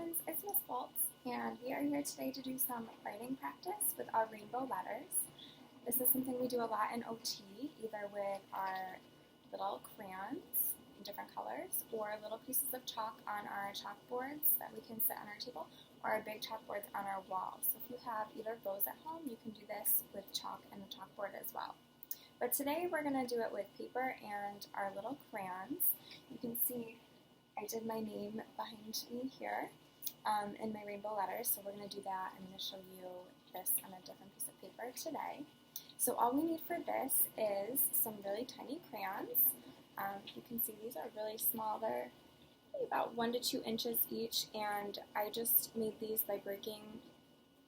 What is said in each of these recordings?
friends, it's Miss Bolts, and we are here today to do some writing practice with our rainbow letters. This is something we do a lot in OT, either with our little crayons in different colors, or little pieces of chalk on our chalkboards that we can sit on our table, or our big chalkboards on our wall. So if you have either of those at home, you can do this with chalk and a chalkboard as well. But today we're going to do it with paper and our little crayons. You can see I did my name behind me here in my rainbow letters, so we're going to do that. I'm going to show you this on a different piece of paper today. So all we need for this is some really tiny crayons. You can see these are really small. They're about 1 to 2 inches each, and I just made these by breaking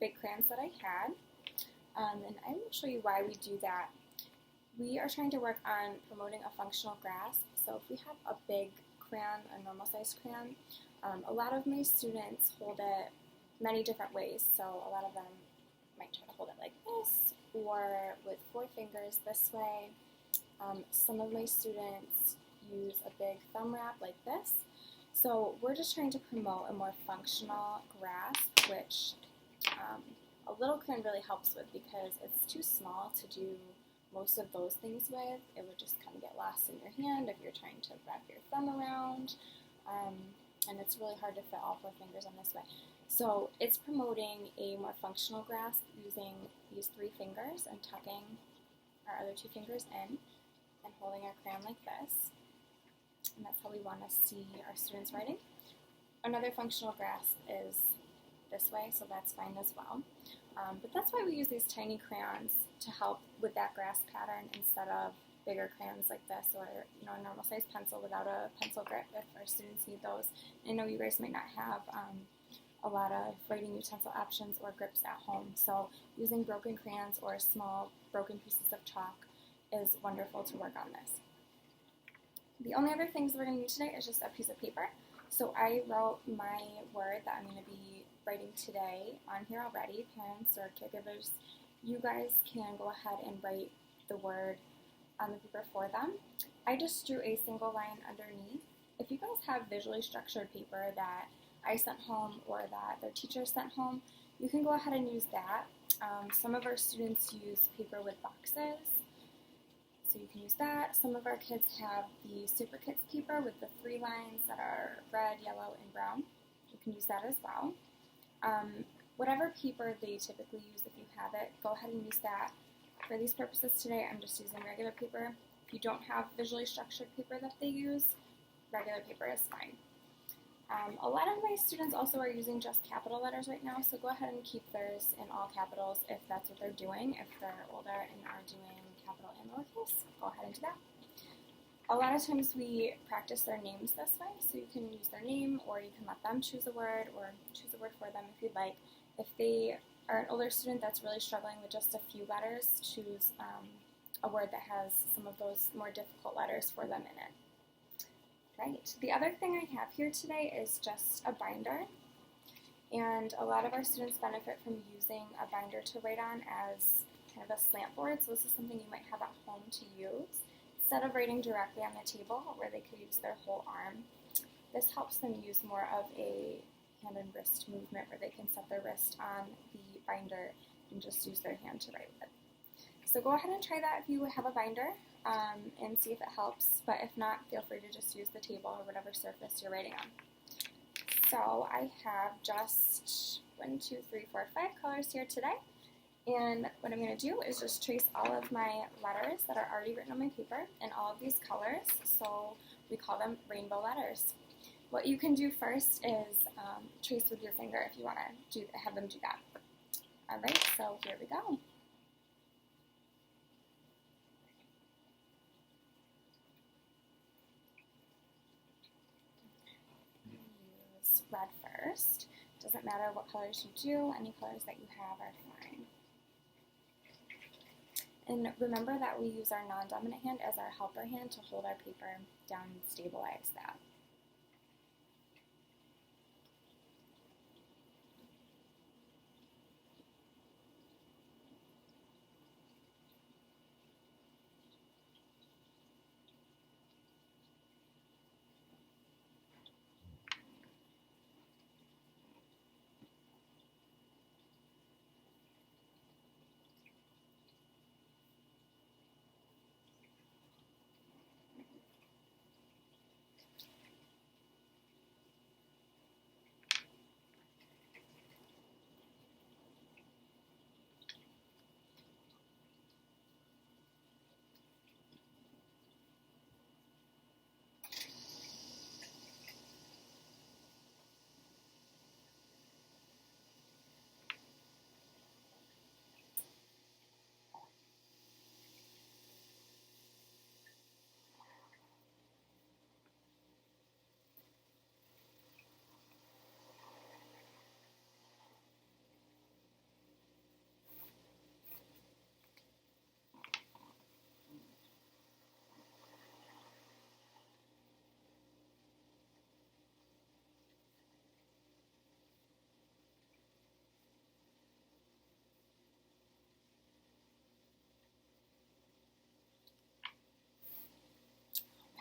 big crayons that I had. And I will show you why we do that. We are trying to work on promoting a functional grasp, so if we have a big crayon, a normal sized crayon, a lot of my students hold it many different ways. So a lot of them might try to hold it like this, or with 4 fingers this way. Some of my students use a big thumb wrap like this. So we're just trying to promote a more functional grasp, which a little crayon really helps with, because it's too small to do most of those things with. It would just kind of get lost in your hand if you're trying to wrap your thumb around, and it's really hard to fit all 4 fingers on this way. So it's promoting a more functional grasp using these 3 fingers and tucking our other 2 fingers in and holding our crayon like this. And that's how we want to see our students writing. Another functional grasp is this way, so that's fine as well. But that's why we use these tiny crayons to help with that grasp pattern instead of bigger crayons like this, or a normal size pencil without a pencil grip if our students need those. I know you guys might not have a lot of writing utensil options or grips at home, so using broken crayons or small broken pieces of chalk is wonderful to work on this. The only other things we're going to need today is just a piece of paper. So I wrote my word that I'm going to be writing today on here already. Parents or caregivers, you guys can go ahead and write the word on the paper for them. I just drew a single line underneath. If you guys have visually structured paper that I sent home or that their teacher sent home, you can go ahead and use that. Some of our students use paper with boxes, so you can use that. Some of our kids have the Super Kits paper with the 3 lines that are red, yellow, and brown. You can use that as well. Whatever paper they typically use, if you have it, go ahead and use that. For these purposes today, I'm just using regular paper. If you don't have visually structured paper that they use, regular paper is fine. A lot of my students also are using just capital letters right now, so go ahead and keep theirs in all capitals if that's what they're doing. If they're older and are doing capital and lowercase, go ahead and do that. A lot of times we practice their names this way, so you can use their name, or you can let them choose a word, or choose a word for them if you'd like. If they are an older student that's really struggling with just a few letters, choose a word that has some of those more difficult letters for them in it. Right. The other thing I have here today is just a binder, and a lot of our students benefit from using a binder to write on as kind of a slant board, so this is something you might have at home to use. Instead of writing directly on the table where they could use their whole arm, this helps them use more of a hand and wrist movement where they can set their wrist on the binder and just use their hand to write with. So go ahead and try that if you have a binder and see if it helps, but if not, feel free to just use the table or whatever surface you're writing on. So I have just 1, 2, 3, 4, 5 colors here today. And what I'm going to do is just trace all of my letters that are already written on my paper in all of these colors, so we call them rainbow letters. What you can do first is trace with your finger if you want to have them do that. Alright, so here we go. Use red first. Doesn't matter what colors you do, any colors that you have are fine. And remember that we use our non-dominant hand as our helper hand to hold our paper down and stabilize that.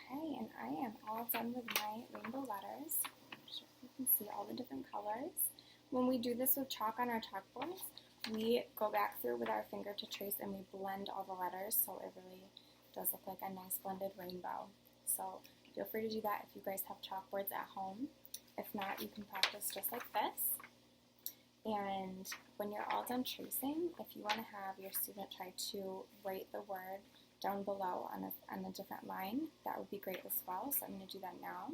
Okay, and I am all done with my rainbow letters. Sure you can see all the different colors. When we do this with chalk on our chalkboards, we go back through with our finger to trace and we blend all the letters so it really does look like a nice blended rainbow. So feel free to do that if you guys have chalkboards at home. If not, you can practice just like this. And when you're all done tracing, if you want to have your student try to write the word down below on a different line, that would be great as well. So I'm going to do that now.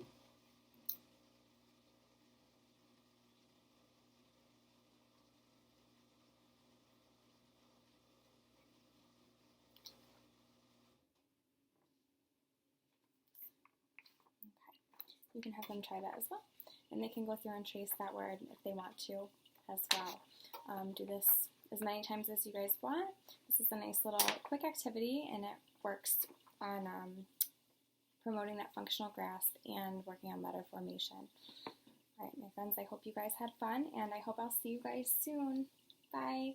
You can have them try that as well. And they can go through and trace that word if they want to as well. Do this as many times as you guys want. This is a nice little quick activity and it works on promoting that functional grasp and working on letter formation. Alright, my friends, I hope you guys had fun and I hope I'll see you guys soon. Bye!